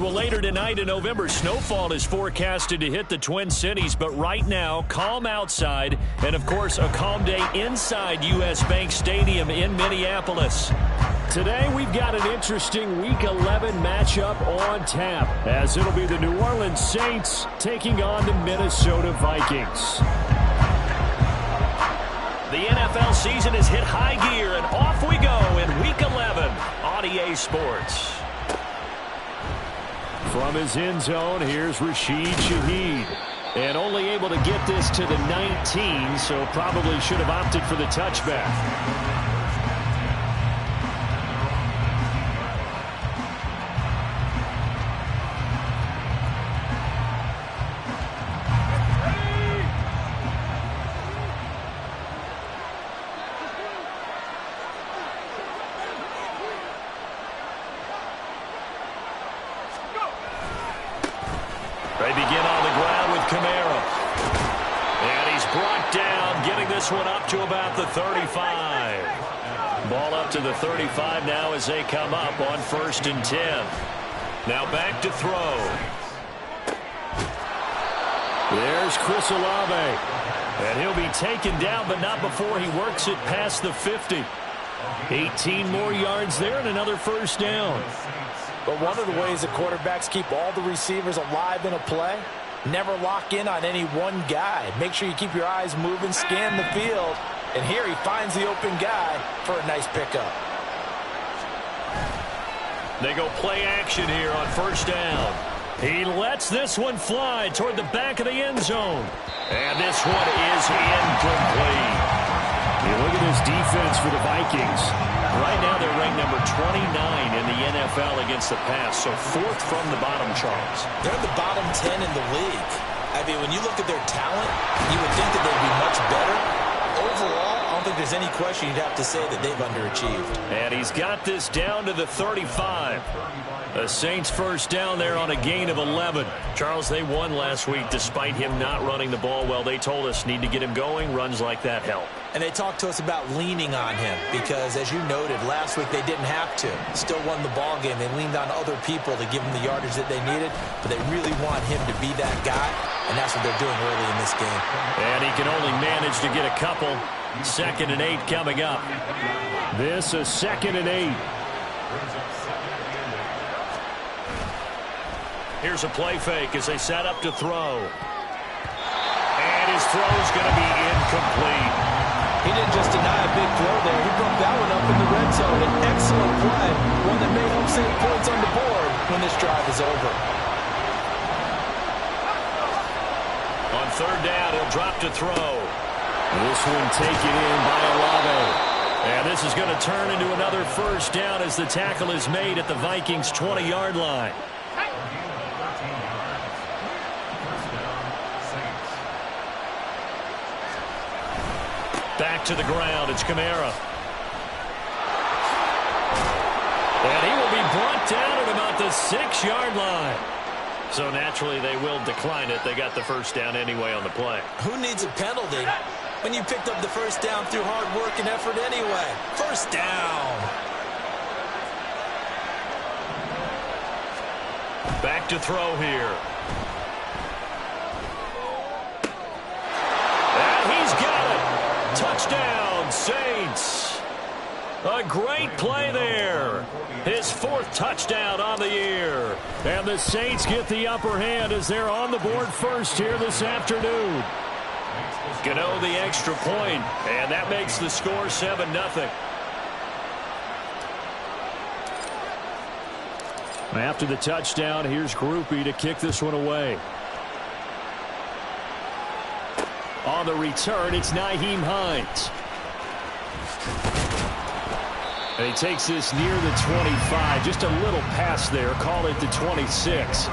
Well, later tonight in November, snowfall is forecasted to hit the Twin Cities, but right now, calm outside, and of course, a calm day inside U.S. Bank Stadium in Minneapolis. Today, we've got an interesting Week 11 matchup on tap, as it'll be the New Orleans Saints taking on the Minnesota Vikings. The NFL season has hit high gear, and off we go in Week 11 on EA Sports. From his end zone, here's Rashid Shaheed. And only able to get this to the 19, so probably should have opted for the touchback. They begin on the ground with Kamara. And he's brought down, getting this one up to about the 35. Ball up to the 35 now as they come up on 1st and 10. Now back to throw. There's Chris Olave. And he'll be taken down, but not before he works it past the 50. 18 more yards there and another 1st down. But one of the ways that quarterbacks keep all the receivers alive in a play, never lock in on any one guy. Make sure you keep your eyes moving, scan the field. And here he finds the open guy for a nice pickup. They go play action here on 1st down. He lets this one fly toward the back of the end zone. And this one is incomplete. You look at this defense for the Vikings. Right now they're ranked number 29 in the NFL against the pass, so 4th from the bottom, Charles. They're in the bottom 10 in the league. I mean, when you look at their talent, you would think that they'd be much better. Overall, I don't think there's any question you'd have to say that they've underachieved. And he's got this down to the 35. The Saints 1st down there on a gain of 11. Charles, they won last week despite him not running the ball well. They told us need to get him going. Runs like that help. And they talked to us about leaning on him because, as you noted, last week they didn't have to. Still won the ball game. They leaned on other people to give them the yardage that they needed, but they really want him to be that guy, and that's what they're doing early in this game. And he can only manage to get a couple. 2nd and 8 coming up. This is 2nd and 8. Here's a play fake as they set up to throw. And his throw's going to be incomplete. He didn't just deny a big throw there. He broke that one up in the red zone. An excellent play. One that may help save points on the board when this drive is over. On 3rd down, he'll drop to throw. This one taken in by Olave. And this is going to turn into another 1st down as the tackle is made at the Vikings' 20-yard line. Back to the ground, it's Kamara. And he will be brought down at about the 6-yard line. So naturally they will decline it. They got the 1st down anyway on the play. Who needs a penalty when you picked up the 1st down through hard work and effort anyway? 1st down. Back to throw here. And he's got it. Touchdown, Saints. A great play there. His 4th touchdown on the year. And the Saints get the upper hand as they're on the board first here this afternoon. Gano the extra point, and that makes the score 7-0. After the touchdown, here's Groupie to kick this one away. On the return, it's Nyheim Hines. And he takes this near the 25. Just a little pass there. Call it the 26.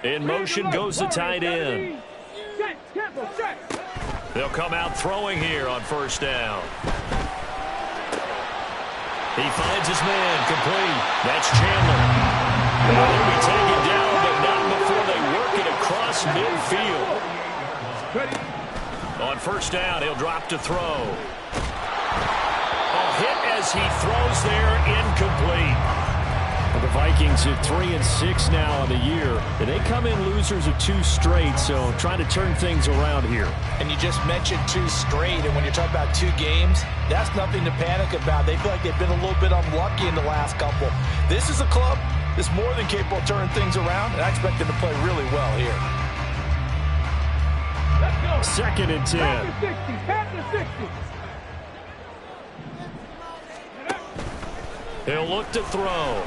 In motion goes the tight end. They'll come out throwing here on first down. He finds his man complete. That's Chandler. They'll be taken down, but not before they work it across midfield. On first down, he'll drop to throw. A hit as he throws there, incomplete. The Vikings at 3-6 now on the year. And they come in losers of 2 straight, so trying to turn things around here. And you just mentioned 2 straight, and when you're talking about 2 games, that's nothing to panic about. They feel like they've been a little bit unlucky in the last couple. This is a club that's more than capable of turning things around, and I expect them to play really well here. 2nd and 10. He'll look to throw.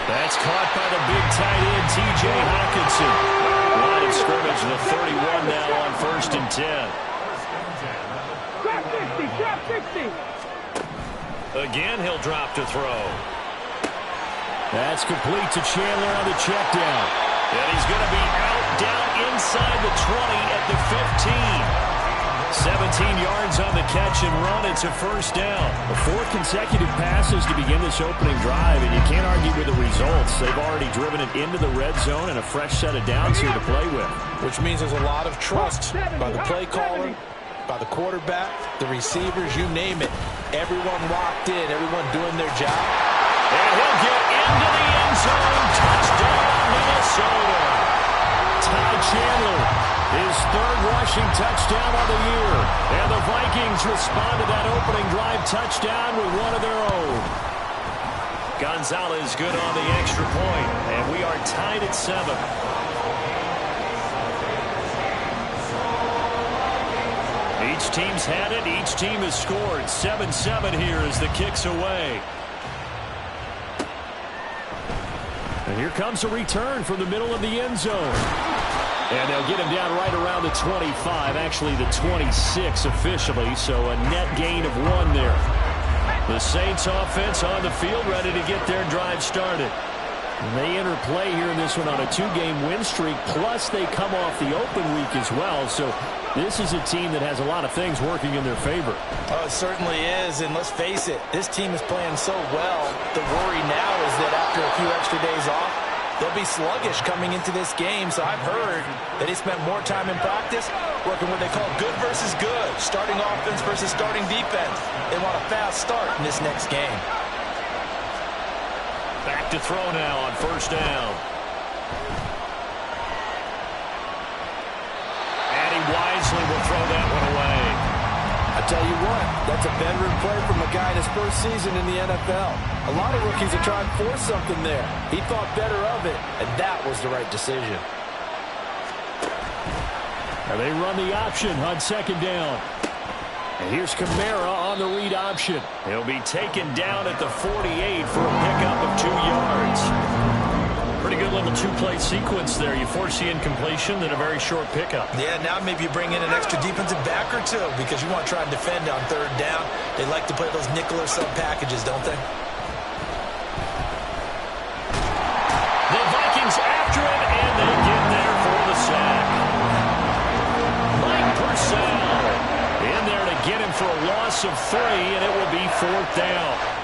That's caught by the big tight end, T.J. Hawkinson. Line of scrimmage, the 31 now on 1st and 10. Again, he'll drop to throw. That's complete to Chandler on the check down. And he's going to be out, down inside the 20 at the 15. 17 yards on the catch and run. It's a first down. 4 consecutive passes to begin this opening drive, and you can't argue with the results. They've already driven it into the red zone and a fresh set of downs here to play with. Which means there's a lot of trust by the play caller, by the quarterback, the receivers, you name it. Everyone locked in, everyone doing their job. And he'll get into the end zone. Touchdown, Minnesota. Ty Chandler. His 3rd rushing touchdown of the year. And the Vikings respond to that opening drive touchdown with one of their own. Gonzalez good on the extra point. And we are tied at 7. Each team's had it. Each team has scored. 7-7 here as the kick's away. And here comes a return from the middle of the end zone. And they'll get him down right around the 25, actually the 26 officially, so a net gain of 1 there. The Saints offense on the field, ready to get their drive started. And they enter play here in this one on a 2-game win streak, plus they come off the open week as well, so this is a team that has a lot of things working in their favor. Oh, it certainly is, and let's face it, this team is playing so well. The worry now is that after a few extra days off, they'll be sluggish coming into this game, so I've heard that they spent more time in practice working what they call good versus good, starting offense versus starting defense. They want a fast start in this next game. Back to throw now on first down. And he wisely will throw that one away. I tell you what, that's a veteran play from a guy in his first season in the NFL. A lot of rookies are trying to force something there. He thought better of it, and that was the right decision. And they run the option on 2nd down. And here's Kamara on the read option. He'll be taken down at the 48 for a pickup of 2 yards. Pretty good little 2-play sequence there. You force the incompletion, then a very short pickup. Yeah, now maybe you bring in an extra defensive back or 2 because you want to try and defend on 3rd down. They like to play those nickel or sub packages, don't they? The Vikings after him, and they get there for the sack. Mike Purcell in there to get him for a loss of 3, and it will be 4th down.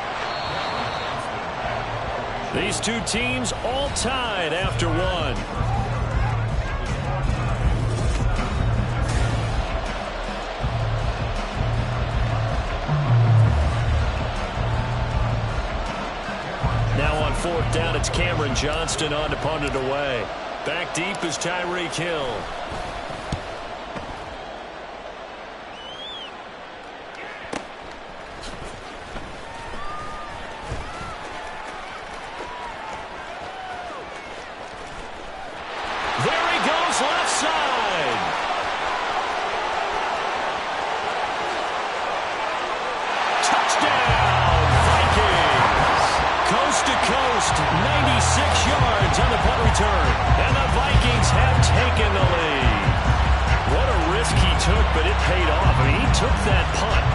These 2 teams all tied after 1. Now on 4th down, it's Cameron Johnston on to punt it away. Back deep is Tyreek Hill. There he goes, left side. Touchdown, Vikings. Coast to coast, 96 yards on the punt return. And the Vikings have taken the lead. What a risk he took, but it paid off. I mean, he took that punt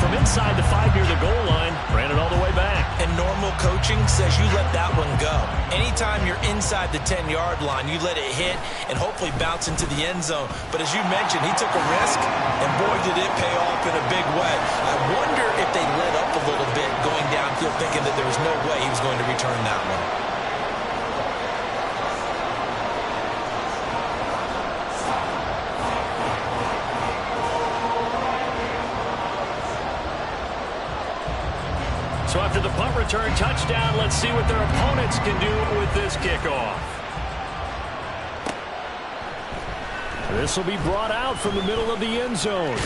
for from inside the 5 near the goal line. Ran it all the way back. And normal coaching says you let that one go. Anytime you're inside the 10-yard line, you let it hit and hopefully bounce into the end zone. But as you mentioned, he took a risk, and boy, did it pay off in a big way. I wonder if they let up a little bit going downfield, thinking that there was no way he was going to return that one. So after the punt return touchdown, let's see what their opponents can do with this kickoff. This will be brought out from the middle of the end zone.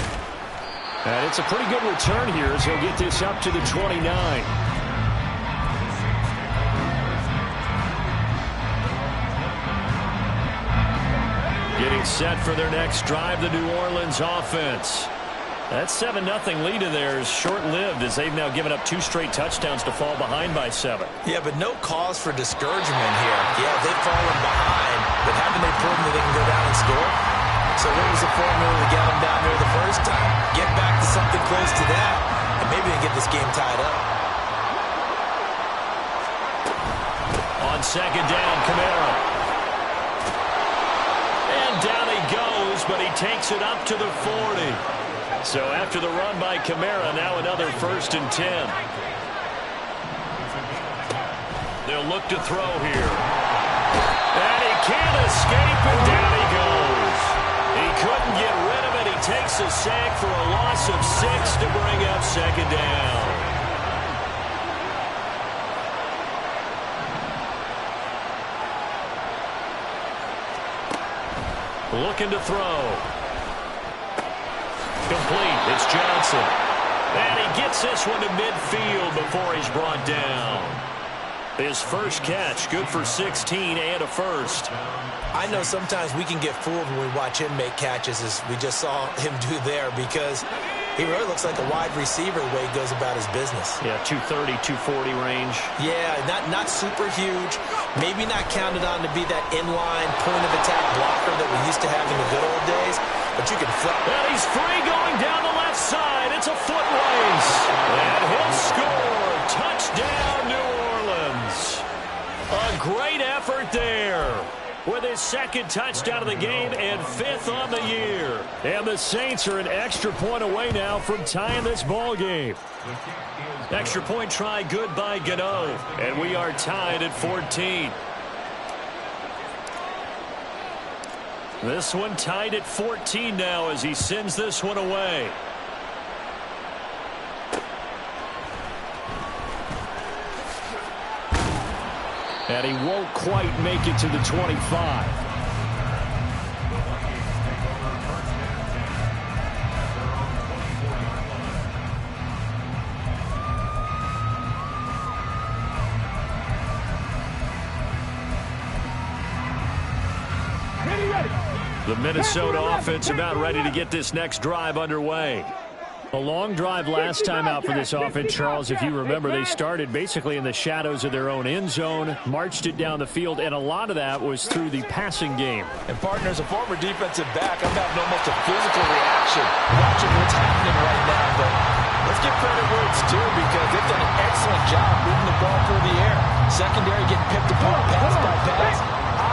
And it's a pretty good return here as he'll get this up to the 29. Getting set for their next drive, the New Orleans offense. That 7-0 lead in there is short-lived as they've now given up 2 straight touchdowns to fall behind by 7. Yeah, but no cause for discouragement here. Yeah, they've fallen behind, but haven't they proven that they can go down and score? So what was the formula to get them down there the first time? Get back to something close to that, and maybe they get this game tied up. On second down, Kamara. And down he goes, but he takes it up to the 40. So after the run by Kamara, now another 1st and 10. They'll look to throw here. And he can't escape, and down he goes. He couldn't get rid of it. He takes a sack for a loss of 6 to bring up second down. Looking to throw. Complete. It's Johnson. And he gets this one to midfield before he's brought down. His first catch, good for 16 and a first. I know sometimes we can get fooled when we watch him make catches, as we just saw him do there, because he really looks like a wide receiver the way he goes about his business. Yeah, 230, 240 range. Yeah, not super huge. Maybe not counted on to be that inline point-of-attack blocker that we used to have in the good old days, but you can flip. And he's free going down the left side. It's a foot race. And he'll score. Touchdown, New Orleans. A great effort there with his 2nd touchdown of the game and 5th on the year. And the Saints are an extra point away now from tying this ball game. Extra point try good by Gano. And we are tied at 14. This one tied at 14 now as he sends this one away. And he won't quite make it to the 25. The Minnesota offense about ready to get this next drive underway. A long drive last time out for this offense, Charles. If you remember, they started basically in the shadows of their own end zone, marched it down the field, and a lot of that was through the passing game. And, partner, as a former defensive back, I'm having almost a physical reaction watching what's happening right now. But let's give credit where it's due, because they've done an excellent job moving the ball through the air. Secondary getting picked apart pass by pass.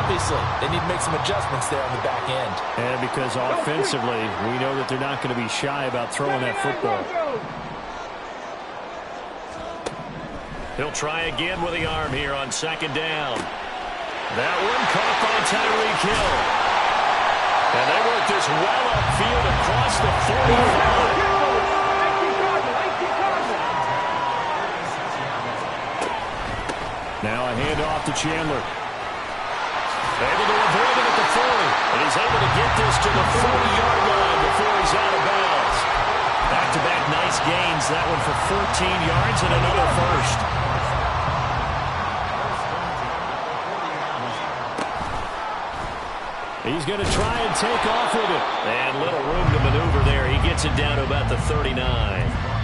Obviously, they need to make some adjustments there on the back end. And because offensively, we know that they're not going to be shy about throwing that football. He'll try again with the arm here on second down. That one caught by Tyreek Hill. And they work this well upfield across the 45. Now a handoff to Chandler. Able to avoid it at the 40. And he's able to get this to the 40-yard line before he's out of bounds. Back-to-back nice gains. That one for 14 yards and another first. He's going to try and take off with it. And little room to maneuver there. He gets it down to about the 39.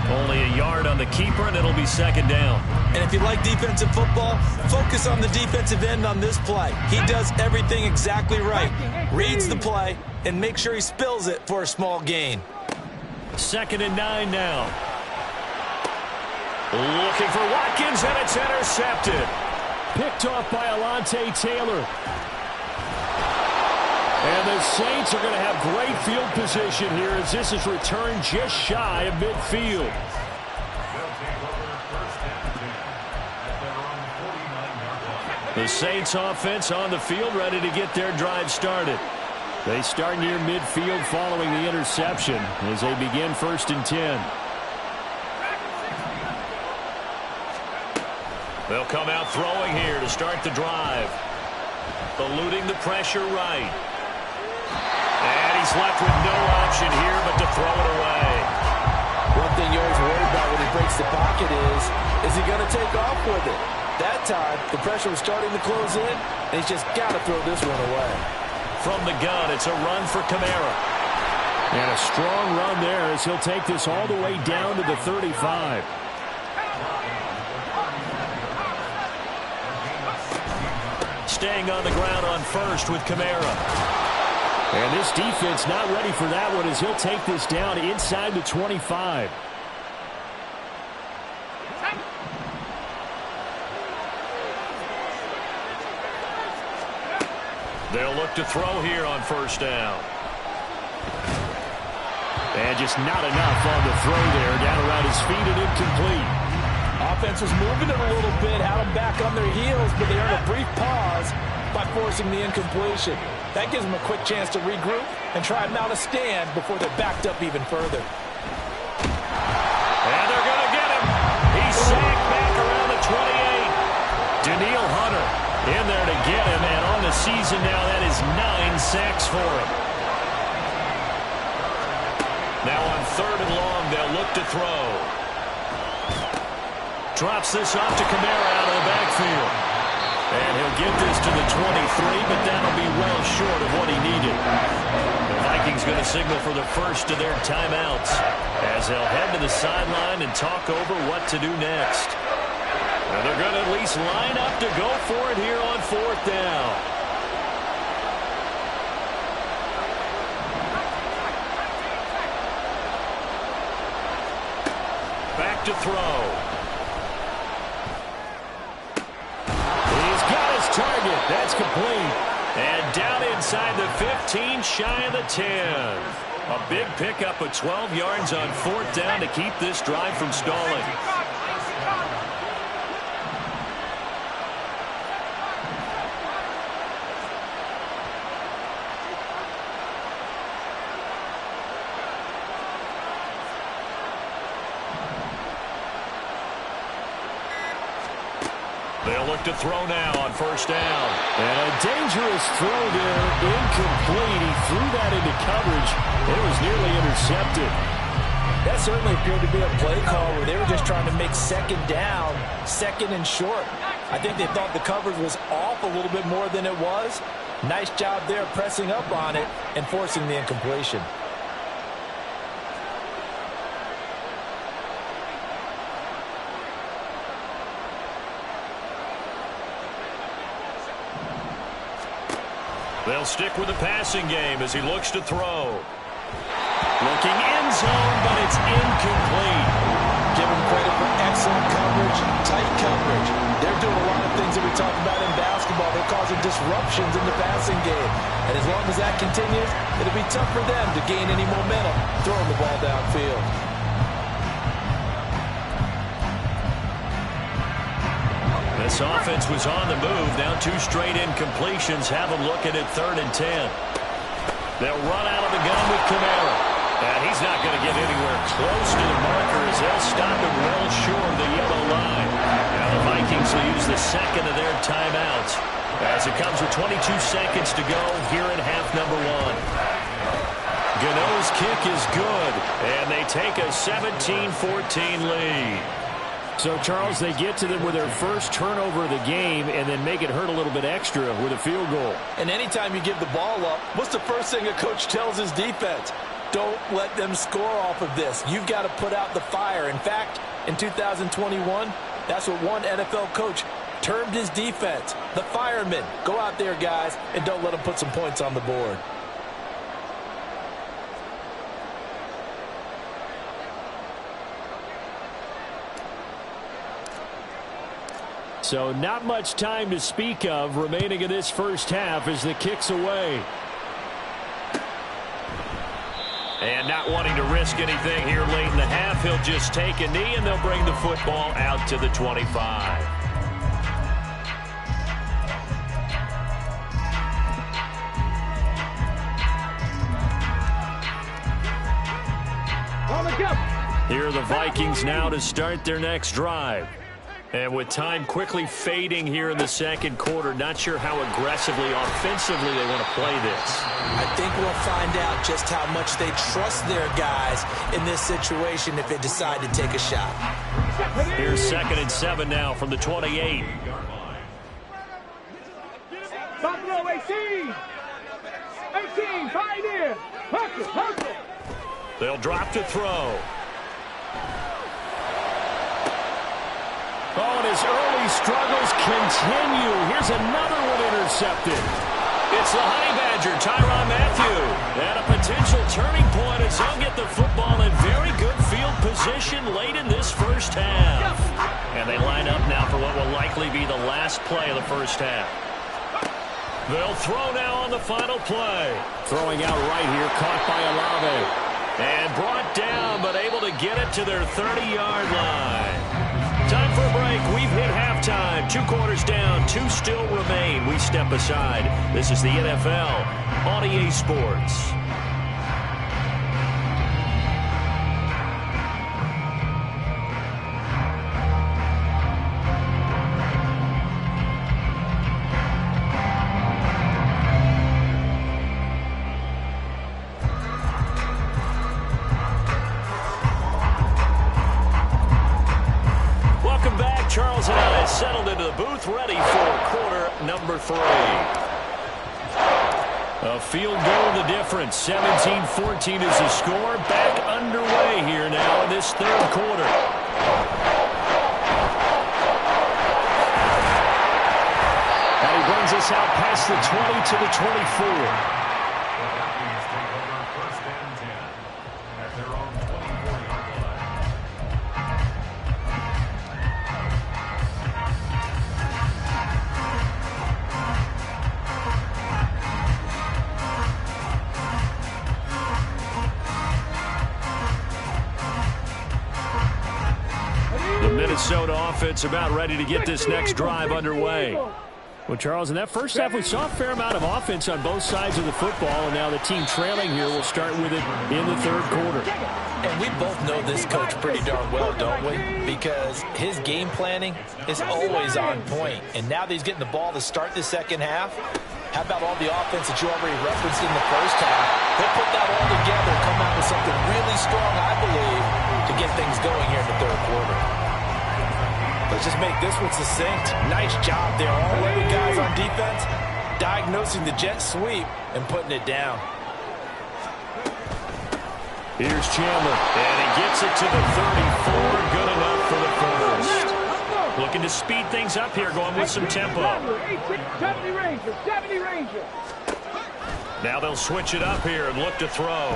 Only a yard on the keeper, and it'll be second down. And if you like defensive football, focus on the defensive end on this play. He does everything exactly right. Reads the play and make sure he spills it for a small gain. 2nd and 9 now. Looking for Watkins, and it's intercepted. Picked off by Alontae Taylor. And the Saints are going to have great field position here as this is returned just shy of midfield. The Saints offense on the field, ready to get their drive started. They start near midfield following the interception as they begin 1st and 10. They'll come out throwing here to start the drive. Eluding the pressure right. And he's left with no option here but to throw it away. One thing you always worry about when he breaks the pocket is he going to take off with it? That time, the pressure was starting to close in, and he's just got to throw this one away. From the gun, it's a run for Kamara. And a strong run there as he'll take this all the way down to the 35. Staying on the ground on first with Kamara. And this defense not ready for that one as he'll take this down inside the 25. They'll look to throw here on 1st down. And just not enough on the throw there. Down around his feet and incomplete. Offense was moving it a little bit, had them back on their heels, but they earned a brief pause by forcing the incompletion. That gives them a quick chance to regroup and try and mount a stand before they're backed up even further. And they're going to get him. He's sacked back around the 28. Danielle Hunter in there to get him, and on the season now, that is 9 sacks for him. Now on 3rd and long, they'll look to throw. Drops this off to Kamara out of the backfield. And he'll get this to the 23, but that'll be well short of what he needed. The Vikings going to signal for the first of their timeouts as they'll head to the sideline and talk over what to do next. And they're going to at least line up to go for it here on 4th down. Back to throw. Target. That's complete. And down inside the 15, shy of the 10. A big pickup of 12 yards on 4th down to keep this drive from stalling. They'll look to throw now on 1st down. And a dangerous throw there, incomplete. He threw that into coverage. It was nearly intercepted. That certainly appeared to be a play call where they were just trying to make 2nd down, 2nd and short. I think they thought the coverage was off a little bit more than it was. Nice job there pressing up on it and forcing the incompletion. They'll stick with the passing game as he looks to throw. Looking end zone, but it's incomplete. Give him credit for excellent coverage, tight coverage. They're doing a lot of things that we talk about in basketball. They're causing disruptions in the passing game. And as long as that continues, it'll be tough for them to gain any momentum throwing the ball downfield. This offense was on the move. Now 2 straight incompletions. Have them looking at 3rd and 10. They'll run out of the gun with Kamara. And he's not going to get anywhere close to the marker as they'll stop him well short of the yellow line. Now the Vikings will use the 2nd of their timeouts as it comes with 22 seconds to go here in half number 1. Gano's kick is good, and they take a 17-14 lead. So, Charles, they get to them with their first turnover of the game and then make it hurt a little bit extra with a field goal. And anytime you give the ball up, what's the first thing a coach tells his defense? Don't let them score off of this. You've got to put out the fire. In fact, in 2021, that's what one NFL coach termed his defense. The firemen. Go out there, guys, and don't let them put some points on the board. So not much time to speak of remaining in this first half as the kick's away. And not wanting to risk anything here late in the half, he'll just take a knee, and they'll bring the football out to the 25. Here are the Vikings now to start their next drive. And with time quickly fading here in the second quarter, not sure how aggressively, offensively they want to play this. I think we'll find out just how much they trust their guys in this situation if they decide to take a shot. Here's 2nd and 7 now from the 28. Buffalo 18! 18, Pioneer! Hustle! They'll drop to throw. Oh, and his early struggles continue. Here's another one intercepted. It's the Honey Badger, Tyrann Mathieu. And a potential turning point as he'll get the football in very good field position late in this first half. And they line up now for what will likely be the last play of the first half. They'll throw now on the final play. Throwing out right here, caught by Olave. And brought down, but able to get it to their 30-yard line. Time for a break. We've hit halftime. 2 quarters down. 2 still remain. We step aside. This is the NFL on EA Sports. Charles and I settled into the booth, ready for quarter number 3. A field goal, the difference. 17-14 is the score. Back underway here now in this third quarter. And he brings us out past the 20 to the 24. Minnesota offense about ready to get this next drive underway. Well, Charles, in that first half, we saw a fair amount of offense on both sides of the football, and now the team trailing here will start with it in the third quarter. And we both know this coach pretty darn well, don't we? Because his game planning is always on point. And now that he's getting the ball to start the second half, how about all the offense that you already referenced in the first half? He'll put that all together, come out with something really strong, I believe, to get things going here in the third quarter. Let's just make this one succinct. Nice job there. All 11 guys on defense diagnosing the jet sweep and putting it down. Here's Chandler. And he gets it to the 34. Good enough for the first. Looking to speed things up here, going with some tempo. 70 Ranger. Now they'll switch it up here and look to throw.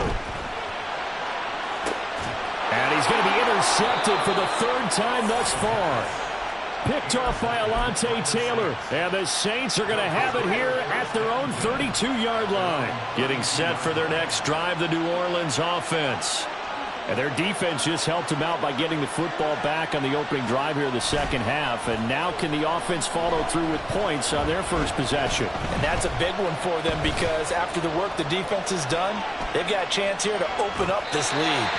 And he's going to be intercepted for the third time thus far. Picked off by Alontae Taylor. And the Saints are going to have it here at their own 32-yard line. Getting set for their next drive, the New Orleans offense. And their defense just helped them out by getting the football back on the opening drive here in the second half. And now can the offense follow through with points on their first possession? And that's a big one for them because after the work the defense has done, they've got a chance here to open up this lead.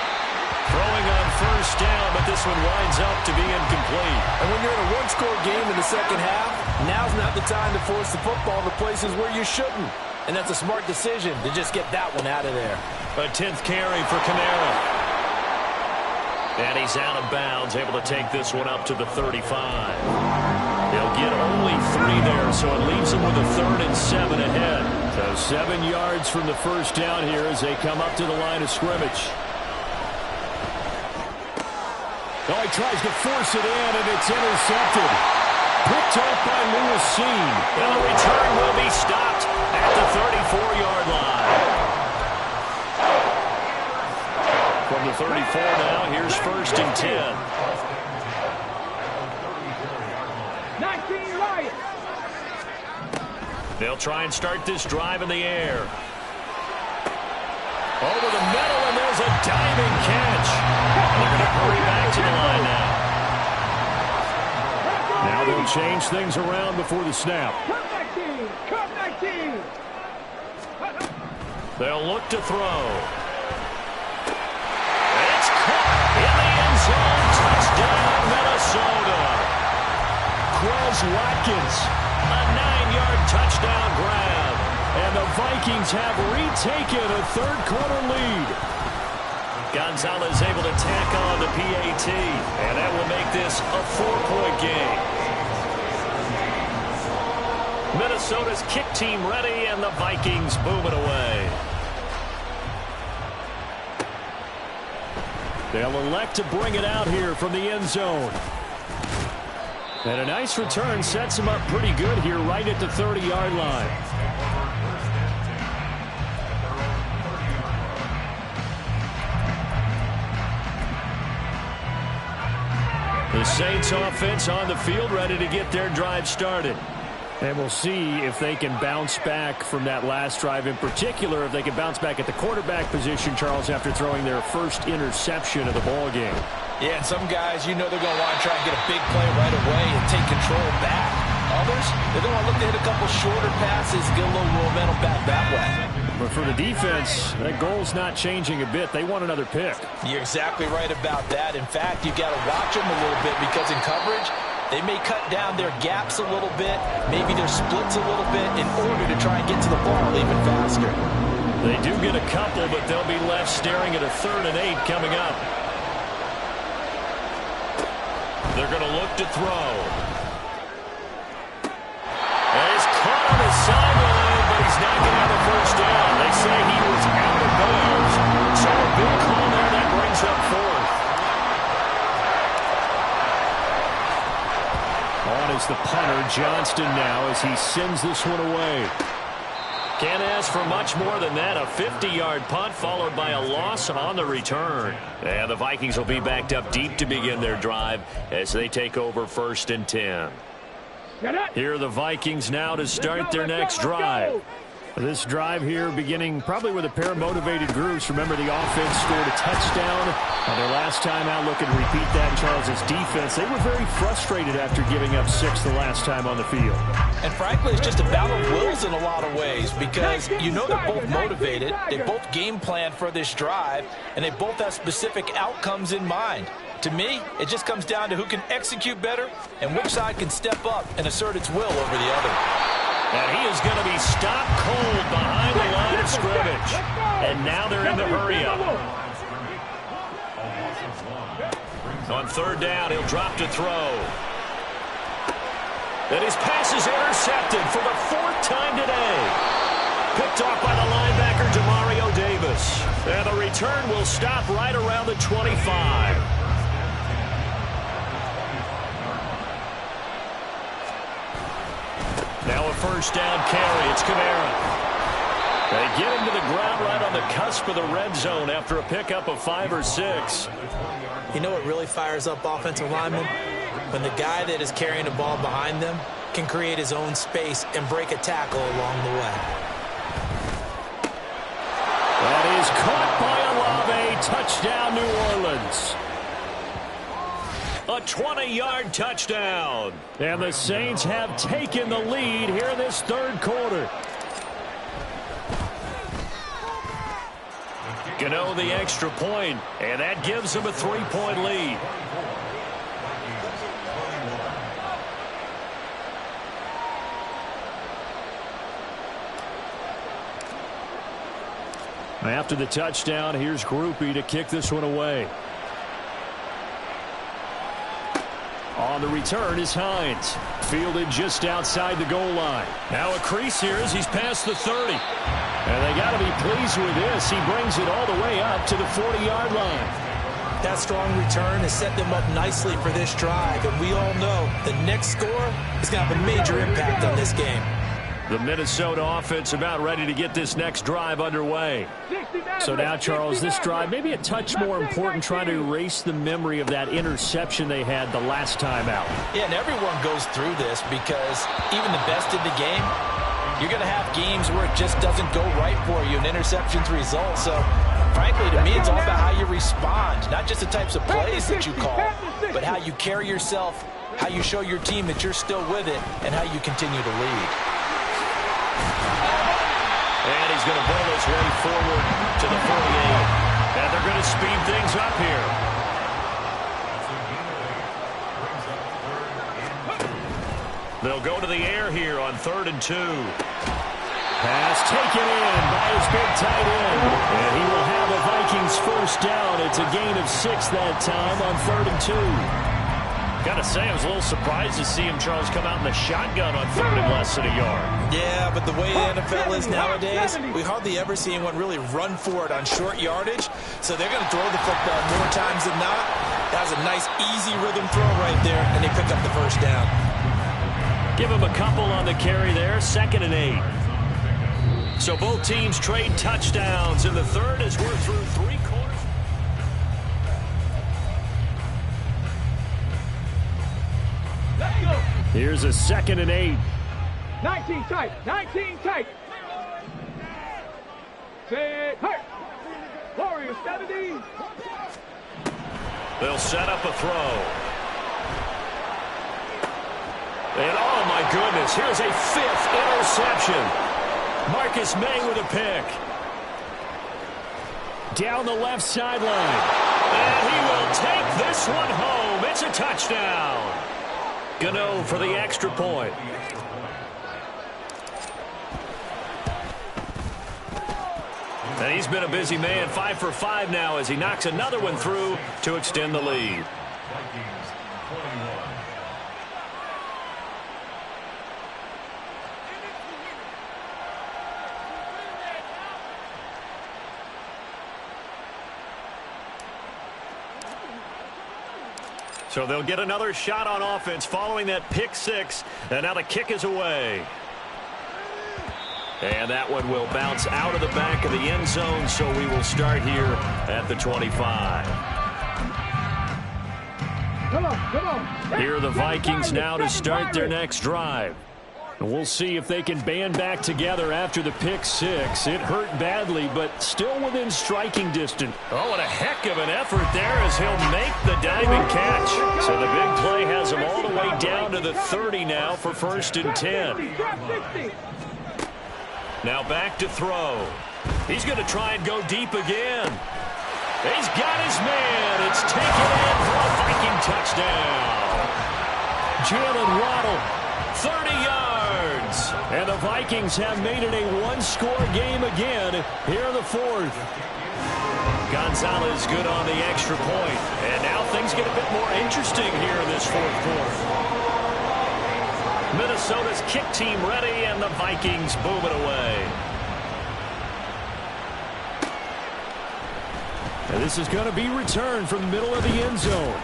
Throwing on first down, but this one winds up to be incomplete. And when you're in a one-score game in the second half, now's not the time to force the football to places where you shouldn't. And that's a smart decision to just get that one out of there. A 10th carry for Kamara. And he's out of bounds, able to take this one up to the 35. They'll get only 3 there, so it leaves them with a 3rd and 7 ahead. So 7 yards from the first down here as they come up to the line of scrimmage. Oh, he tries to force it in, and it's intercepted. Picked off by Lewis Seen. And the return will be stopped at the 34-yard line. From the 34 now, here's 1st and 10. They'll try and start this drive in the air. Over the middle, and there's a diving catch. And they're going to hurry back to the line now. Now they'll change things around before the snap. Come 19. They'll look to throw. It's caught in the end zone. Touchdown, Minnesota. Quez Watkins, a 9-yard touchdown grab. And the Vikings have retaken a third-quarter lead. Gonzalez able to tack on the PAT, and that will make this a 4-point game. Minnesota's kick team ready, and the Vikings boom it away. They'll elect to bring it out here from the end zone. And a nice return sets him up pretty good here right at the 30-yard line. The Saints offense on the field ready to get their drive started. And we'll see if they can bounce back from that last drive, in particular if they can bounce back at the quarterback position, Charles, after throwing their first interception of the ball game. Yeah, and some guys, you know they're going to want to try and get a big play right away and take control back. Others, they're going to look to hit a couple shorter passes, get a little momentum back that way. But for the defense, that goal's not changing a bit. They want another pick. You're exactly right about that. In fact, you've got to watch them a little bit because in coverage, they may cut down their gaps a little bit, maybe their splits a little bit in order to try and get to the ball even faster. They do get a couple, but they'll be left staring at a 3rd and 8 coming up. They're going to look to throw. And he's caught on the sideline, but he's not going to have a first down. They say he was out of bounds. So a big call there that brings up 4th. On is the punter, Johnston now, as he sends this one away. Can't ask for much more than that. A 50-yard punt followed by a loss on the return. And the Vikings will be backed up deep to begin their drive as they take over 1st and 10. Here are the Vikings now to start their next drive. This drive here beginning probably with a pair of motivated groups. Remember, the offense scored a touchdown on their last time out. Looking to repeat that in Charles' defense. They were very frustrated after giving up 6 the last time on the field. And frankly, it's just a battle of wills in a lot of ways because you know they're both motivated. They both game plan for this drive, and they both have specific outcomes in mind. To me, it just comes down to who can execute better and which side can step up and assert its will over the other. And he is going to be stopped cold behind the line of scrimmage. And now they're in the hurry-up. On 3rd down, he'll drop to throw. And his pass is intercepted for the 4th time today. Picked off by the linebacker, Demario Davis. And the return will stop right around the 25. Now a 1st down carry. It's Kamara. They get him to the ground right on the cusp of the red zone after a pickup of 5 or 6. You know what really fires up offensive linemen? When the guy that is carrying the ball behind them can create his own space and break a tackle along the way. That is caught by Olave. Touchdown, New Orleans. A 20-yard touchdown. And the Saints have taken the lead here in this 3rd quarter. Gano the extra point, and that gives them a 3-point lead. After the touchdown, here's Groupie to kick this one away. On the return is Hines. Fielded just outside the goal line. Now a crease here as he's past the 30. And they got to be pleased with this. He brings it all the way up to the 40-yard line. That strong return has set them up nicely for this drive. And we all know the next score is going to have a major impact on this game. The Minnesota offense about ready to get this next drive underway. So now, Charles, this drive maybe a touch more important, trying to erase the memory of that interception they had the last time out. Yeah, and everyone goes through this because even the best in the game, You're going to have games where it just doesn't go right for you, and interceptions result. So, frankly, to me, it's all about how you respond, not just the types of plays that you call, but how you carry yourself, how you show your team that you're still with it, and how you continue to lead. And he's going to bowl his way forward to the 48. And they're going to speed things up here. They'll go to the air here on 3rd and 2. Pass taken in by his big tight end. And he will have the Vikings first down. It's a gain of 6 that time on 3rd and 2. Gotta say, I was a little surprised to see him, Charles, come out in the shotgun on 3rd and less than a yard. Yeah, but the way the NFL is nowadays, we hardly ever see anyone really run for it on short yardage. So they're going to throw the football more times than not. That was a nice, easy rhythm throw right there, and they pick up the first down. Give him a couple on the carry there, 2nd and 8. So both teams trade touchdowns in the third as we're through 3 quarters. Here's a 2nd and 8. 19 tight. 19 tight. Set. Hurt. Warriors 70. They'll set up a throw. And oh my goodness, here's a 5th interception. Marcus May with a pick. Down the left sideline. And he will take this one home. It's a touchdown. Gano for the extra point. And he's been a busy man, 5 for 5 now as he knocks another one through to extend the lead. So they'll get another shot on offense following that pick 6, and now the kick is away. And that one will bounce out of the back of the end zone, so we will start here at the 25. Come on. Here are the Vikings now to start their next drive. And we'll see if they can band back together after the pick 6. It hurt badly, but still within striking distance. Oh, what a heck of an effort there as he'll make the diving catch. So the big play has him all the way down to the 30 now for 1st and 10. Now back to throw. He's going to try and go deep again. He's got his man. It's taken in for a Viking touchdown. Jalen Waddle, 30 yards. and the Vikings have made it a one-score game again here in the 4th. Gonzalez good on the extra point. And now things get a bit more interesting here in this 4th quarter. Minnesota's kick team ready, and the Vikings boom it away. And this is going to be returned from the middle of the end zone.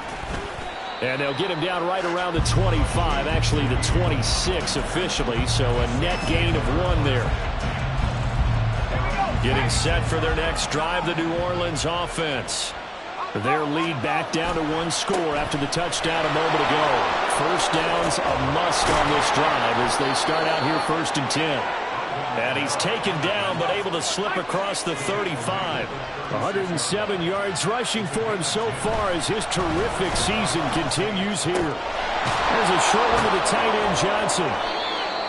And they'll get him down right around the 25, actually the 26 officially, so a net gain of 1 there. Getting set for their next drive, the New Orleans offense. Their lead back down to 1 score after the touchdown a moment ago. First down's a must on this drive as they start out here 1st and 10. And he's taken down but able to slip across the 35. 107 yards rushing for him so far as his terrific season continues here. There's a short one to the tight end, Johnson.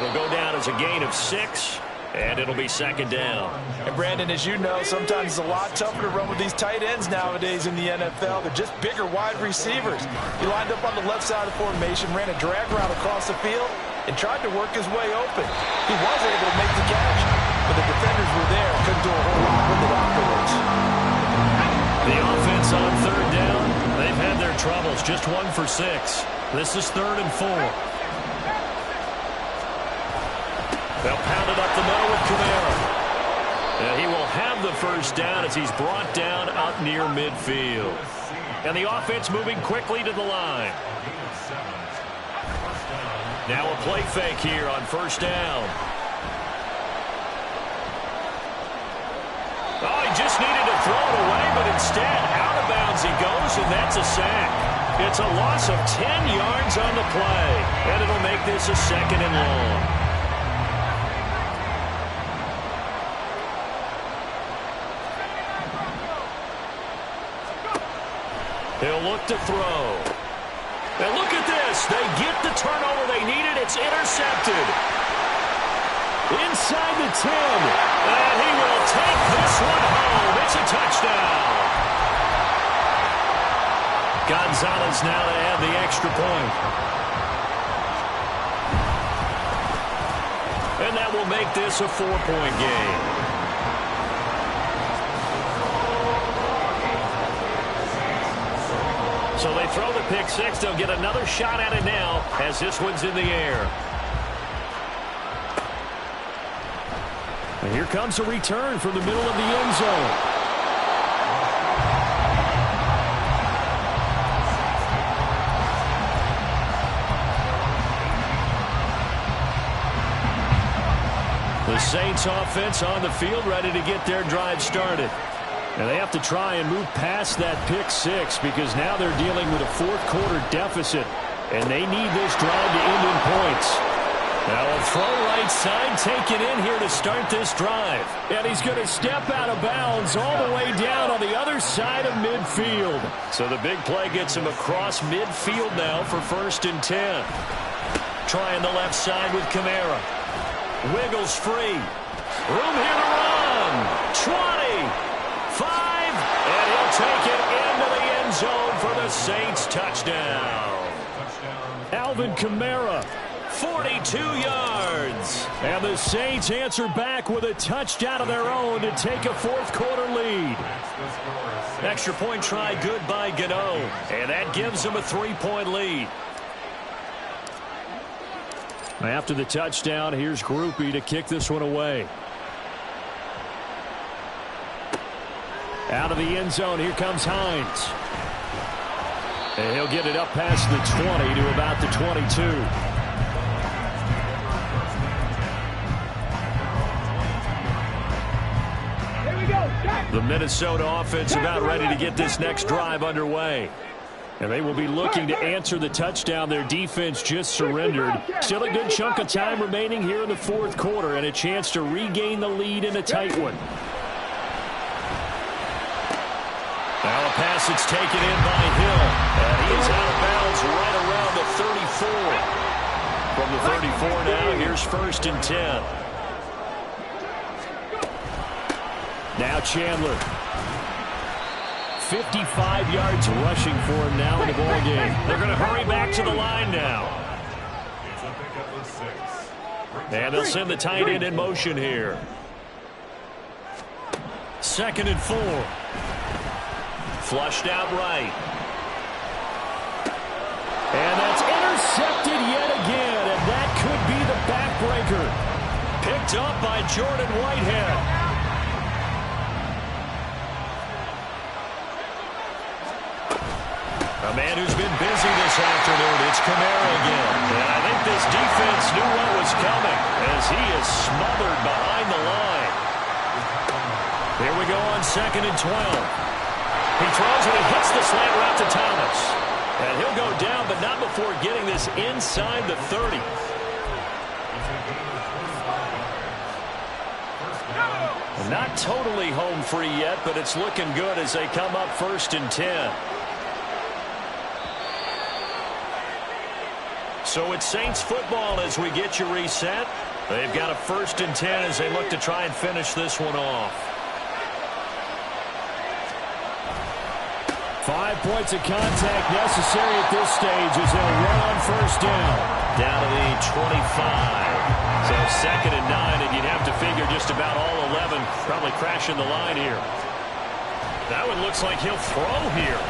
It'll go down as a gain of 6, and it'll be 2nd down. And Brandon, as you know, sometimes it's a lot tougher to run with these tight ends nowadays in the NFL. They're just bigger wide receivers. He lined up on the left side of the formation, ran a drag route across the field, and tried to work his way open. He was able to make the catch, but the defenders were there. Couldn't do a whole lot with it afterwards. The offense on 3rd down, they've had their troubles. Just 1 for 6. This is 3rd and 4. They'll pound it up the middle with Kamara. And he will have the first down as he's brought down up near midfield. And the offense moving quickly to the line. Now a play fake here on 1st down. Oh, he just needed to throw it away, but instead, out of bounds he goes, and that's a sack. It's a loss of 10 yards on the play, and it'll make this a 2nd and long. He'll look to throw. And look at this. They get the turnover they needed. It's intercepted. Inside the 10. And he will take this one home. It's a touchdown. Gonzalez now to add the extra point. And that will make this a 4-point game. So they throw the pick six. They'll get another shot at it now as this one's in the air. And here comes a return from the middle of the end zone. The Saints offense on the field ready to get their drive started. And they have to try and move past that pick six because now they're dealing with a fourth-quarter deficit, and they need this drive to end in points. Now a throw right side taken in here to start this drive. And he's going to step out of bounds all the way down on the other side of midfield. So the big play gets him across midfield now for 1st and 10. Trying the left side with Kamara. Wiggles free. Room here to run. 20. 5, and he'll take it into the end zone for the Saints touchdown. Alvin Kamara, 42 yards. And the Saints answer back with a touchdown of their own to take a fourth-quarter lead. Extra point try good by Gano, and that gives them a 3-point lead. After the touchdown, here's Groupie to kick this one away. Out of the end zone, here comes Hines. And he'll get it up past the 20 to about the 22. Here we go. The Minnesota offense about ready to get this next drive underway. And they will be looking to answer the touchdown their defense just surrendered. Still a good chunk of time remaining here in the fourth quarter and a chance to regain the lead in a tight one. Now a pass that's taken in by Hill. And he is out of bounds right around the 34. From the 34 now, here's 1st and 10. Now Chandler. 55 yards rushing for him now in the ball game. They're going to hurry back to the line now. And they'll send the tight end in motion here. 2nd and 4. Flushed out right. And that's intercepted yet again, and that could be the backbreaker. Picked up by Jordan Whitehead. A man who's been busy this afternoon, it's Kamara again. And I think this defense knew what was coming as he is smothered behind the line. Here we go on 2nd and 12. He throws and he hits the slant route to Thomas. And he'll go down, but not before getting this inside the 30. Not totally home free yet, but it's looking good as they come up 1st and 10. So it's Saints football as we get you reset. They've got a 1st and 10 as they look to try and finish this one off. 5 points of contact necessary at this stage as they'll run on 1st down. Down to the 25. So 2nd and 9, and you'd have to figure just about all 11 probably crashing the line here. That one looks like he'll throw here.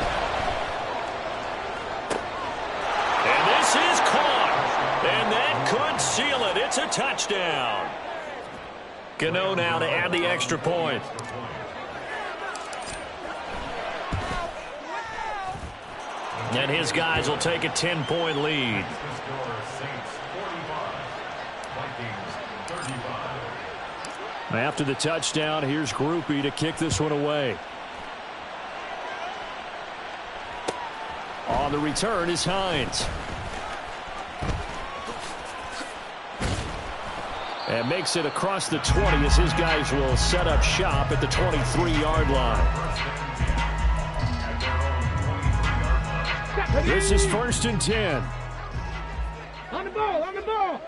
And this is caught. And that could seal it. It's a touchdown. Gano now to add the extra point. And his guys will take a 10-point lead. After the touchdown, here's Groupie to kick this one away. On the return is Hines. And makes it across the 20 as his guys will set up shop at the 23-yard line. This is 1st and 10. On the ball, on the ball.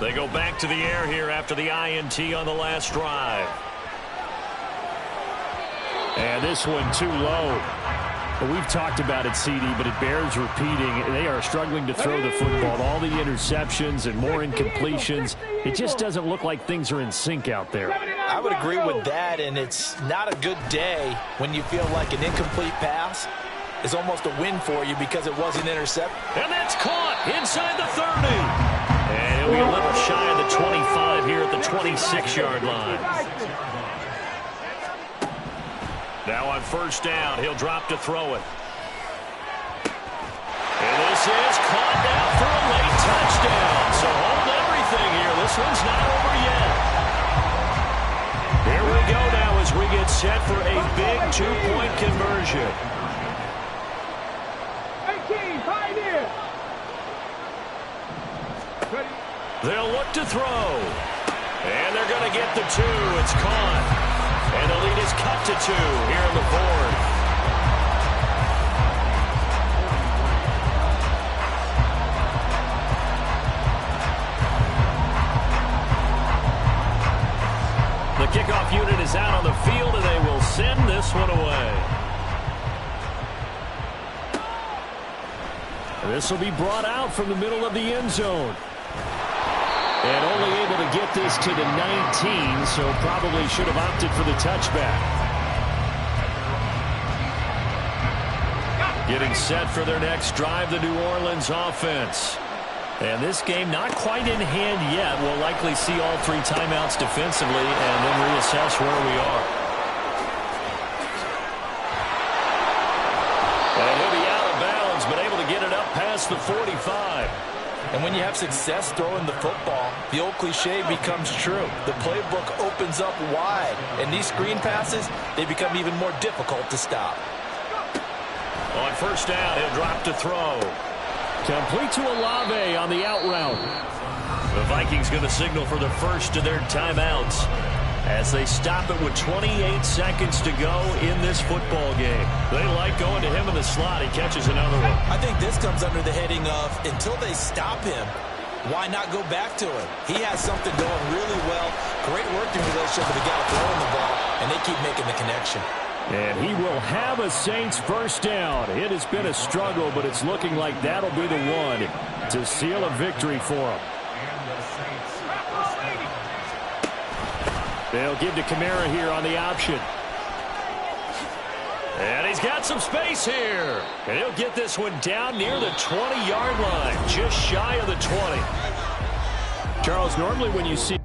They go back to the air here after the INT on the last drive. And this one too low. Well, we've talked about it, CD, but it bears repeating. They are struggling to throw the football. All the interceptions and more incompletions. It just doesn't look like things are in sync out there. I would agree with that, and it's not a good day when you feel like an incomplete pass is almost a win for you because it wasn't intercepted. And that's caught inside the 30. And he'll be a little shy of the 25 here at the 26-yard line. Now on 1st down, he'll drop to throw it. And this is caught now for a late touchdown. So hold everything here. This one's not over yet. Here we go now as we get set for a big 2-point conversion. 18, pioneer. They'll look to throw. And they're going to get the 2. It's caught. And the lead is cut to 2 here in the 4th. The kickoff unit is out on the field, and they will send this one away. This will be brought out from the middle of the end zone. And only able to get this to the 19, so probably should have opted for the touchback. Getting set for their next drive, the New Orleans offense. And this game not quite in hand yet. We'll likely see all 3 timeouts defensively and then reassess where we are. And he'll be out of bounds, but able to get it up past the 45. And when you have success throwing the football, the old cliche becomes true. The playbook opens up wide, and these screen passes, they become even more difficult to stop. On 1st down, he'll drop to throw. Complete to Olave on the out route. The Vikings going to signal for the first of their timeouts as they stop it with 28 seconds to go in this football game. They like going to him in the slot. He catches another one. I think this comes under the heading of, until they stop him, why not go back to him? He has something going really well. Great working relationship with the guy throwing the ball, and they keep making the connection. And he will have a Saints 1st down. It has been a struggle, but it's looking like that'll be the one to seal a victory for him. They'll give to Kamara here on the option. And he's got some space here. And he'll get this one down near the 20-yard line, just shy of the 20. Charles, normally when you see